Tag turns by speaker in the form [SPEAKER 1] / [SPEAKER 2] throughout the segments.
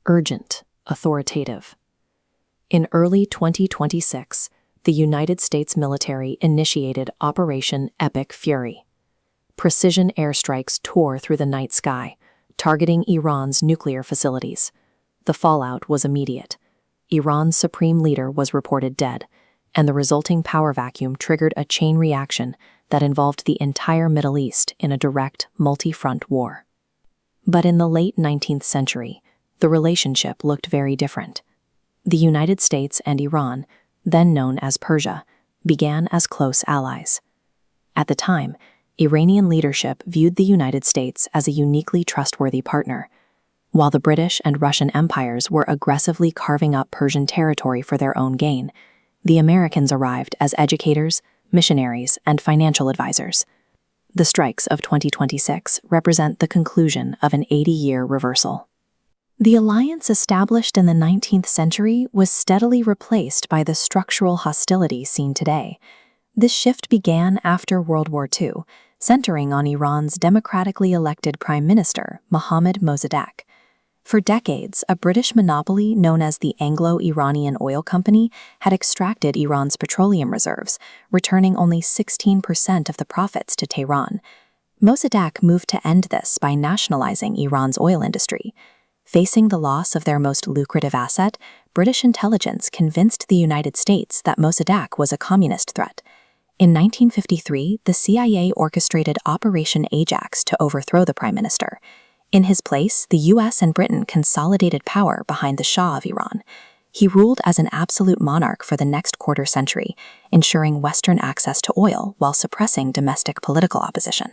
[SPEAKER 1] urgent, authoritative. In early 2026, the United States military initiated Operation Epic Fury. Precision airstrikes tore through the night sky, targeting Iran's nuclear facilities. The fallout was immediate. Iran's supreme leader was reported dead, and the resulting power vacuum triggered a chain reaction that involved the entire Middle East in a direct, multi-front war. But in the late 19th century, the relationship looked very different. The United States and Iran, then known as Persia, began as close allies. At the time, Iranian leadership viewed the United States as a uniquely trustworthy partner. While the British and Russian empires were aggressively carving up Persian territory for their own gain, the Americans arrived as educators, missionaries, and financial advisors. The strikes of 2026 represent the conclusion of an 80-year reversal. The alliance established in the 19th century was steadily replaced by the structural hostility seen today. This shift began after World War II, centering on Iran's democratically elected Prime Minister, Mohammad Mosaddegh. For decades, a British monopoly known as the Anglo-Iranian Oil Company had extracted Iran's petroleum reserves, returning only 16% of the profits to Tehran. Mosaddegh moved to end this by nationalizing Iran's oil industry. Facing the loss of their most lucrative asset, British intelligence convinced the United States that Mosaddegh was a communist threat. In 1953, the CIA orchestrated Operation Ajax to overthrow the prime minister. In his place, the U.S. and Britain consolidated power behind the Shah of Iran. He ruled as an absolute monarch for the next quarter century, ensuring Western access to oil while suppressing domestic political opposition.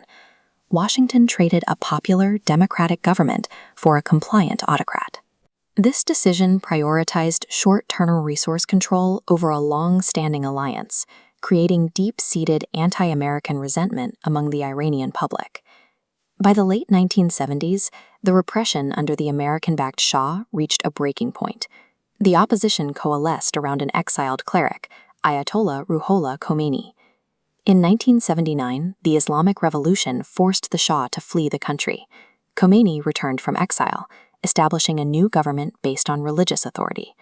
[SPEAKER 1] Washington traded a popular, democratic government for a compliant autocrat. This decision prioritized short-term resource control over a long-standing alliance, creating deep-seated anti-American resentment among the Iranian public. By the late 1970s, the repression under the American-backed Shah reached a breaking point. The opposition coalesced around an exiled cleric, Ayatollah Ruhollah Khomeini. In 1979, the Islamic Revolution forced the Shah to flee the country. Khomeini returned from exile, establishing a new government based on religious authority.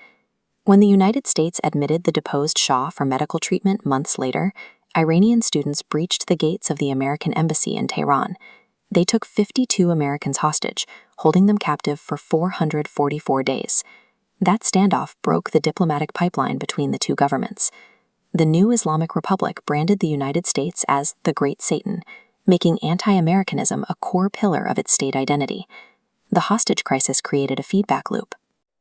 [SPEAKER 1] When the United States admitted the deposed Shah for medical treatment months later, Iranian students breached the gates of the American embassy in Tehran. They took 52 Americans hostage, holding them captive for 444 days. That standoff broke the diplomatic pipeline between the two governments. The new Islamic Republic branded the United States as the Great Satan, making anti-Americanism a core pillar of its state identity. The hostage crisis created a feedback loop.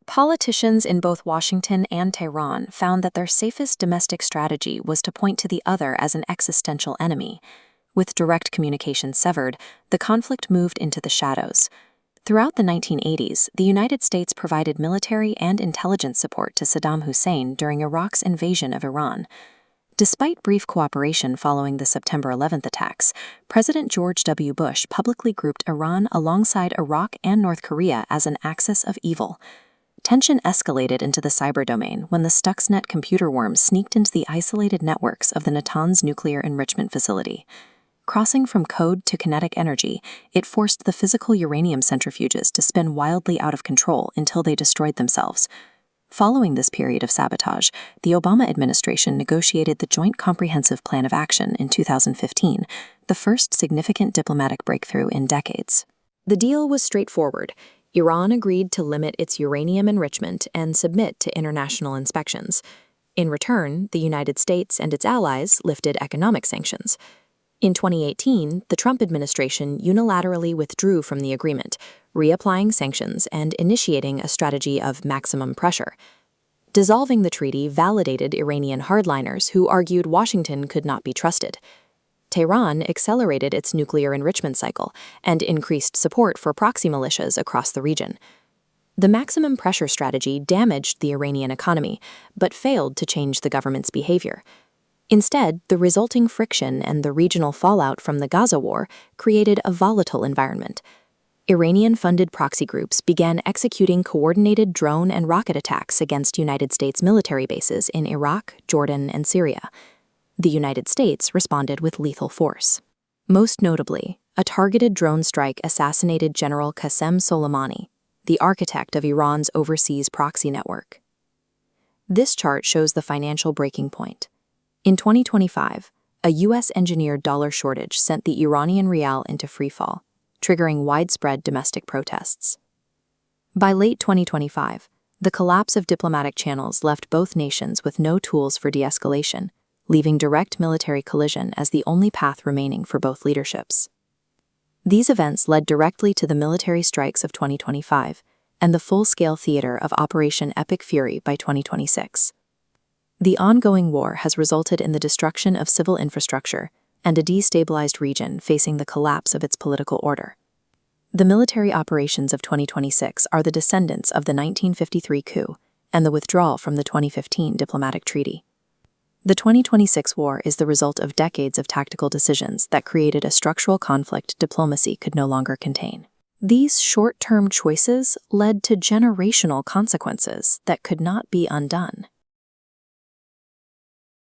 [SPEAKER 1] Politicians in both Washington and Tehran found that their safest domestic strategy was to point to the other as an existential enemy. With direct communication severed, the conflict moved into the shadows. Throughout the 1980s, the United States provided military and intelligence support to Saddam Hussein during Iraq's invasion of Iran. Despite brief cooperation following the September 11th attacks, President George W. Bush publicly grouped Iran alongside Iraq and North Korea as an axis of evil. Tension escalated into the cyber domain when the Stuxnet computer worm sneaked into the isolated networks of the Natanz nuclear enrichment facility. Crossing from code to kinetic energy, it forced the physical uranium centrifuges to spin wildly out of control until they destroyed themselves. Following this period of sabotage, the Obama administration negotiated the Joint Comprehensive Plan of Action in 2015, the first significant diplomatic breakthrough in decades. The deal was straightforward. Iran agreed to limit its uranium enrichment and submit to international inspections. In return, the United States and its allies lifted economic sanctions. In 2018, the Trump administration unilaterally withdrew from the agreement, reapplying sanctions and initiating a strategy of maximum pressure. Dissolving the treaty validated Iranian hardliners who argued Washington could not be trusted. Tehran accelerated its nuclear enrichment cycle and increased support for proxy militias across the region. The maximum pressure strategy damaged the Iranian economy, but failed to change the government's behavior. Instead, the resulting friction and the regional fallout from the Gaza war created a volatile environment. Iranian-funded proxy groups began executing coordinated drone and rocket attacks against United States military bases in Iraq, Jordan, and Syria. The United States responded with lethal force. Most notably, a targeted drone strike assassinated General Qasem Soleimani. the architect of Iran's overseas proxy network. This chart shows the financial breaking point. In 2025, a U.S. engineered dollar shortage sent the Iranian rial into freefall, triggering widespread domestic protests. By late 2025, the collapse of diplomatic channels left both nations with no tools for de-escalation, leaving direct military collision as the only path remaining for both leaderships. These events led directly to the military strikes of 2025 and the full-scale theater of Operation Epic Fury by 2026. The ongoing war has resulted in the destruction of civil infrastructure and a destabilized region facing the collapse of its political order. The military operations of 2026 are the descendants of the 1953 coup and the withdrawal from the 2015 diplomatic treaty. The 2026 war is the result of decades of tactical decisions that created a structural conflict diplomacy could no longer contain. These short-term choices led to generational consequences that could not be undone.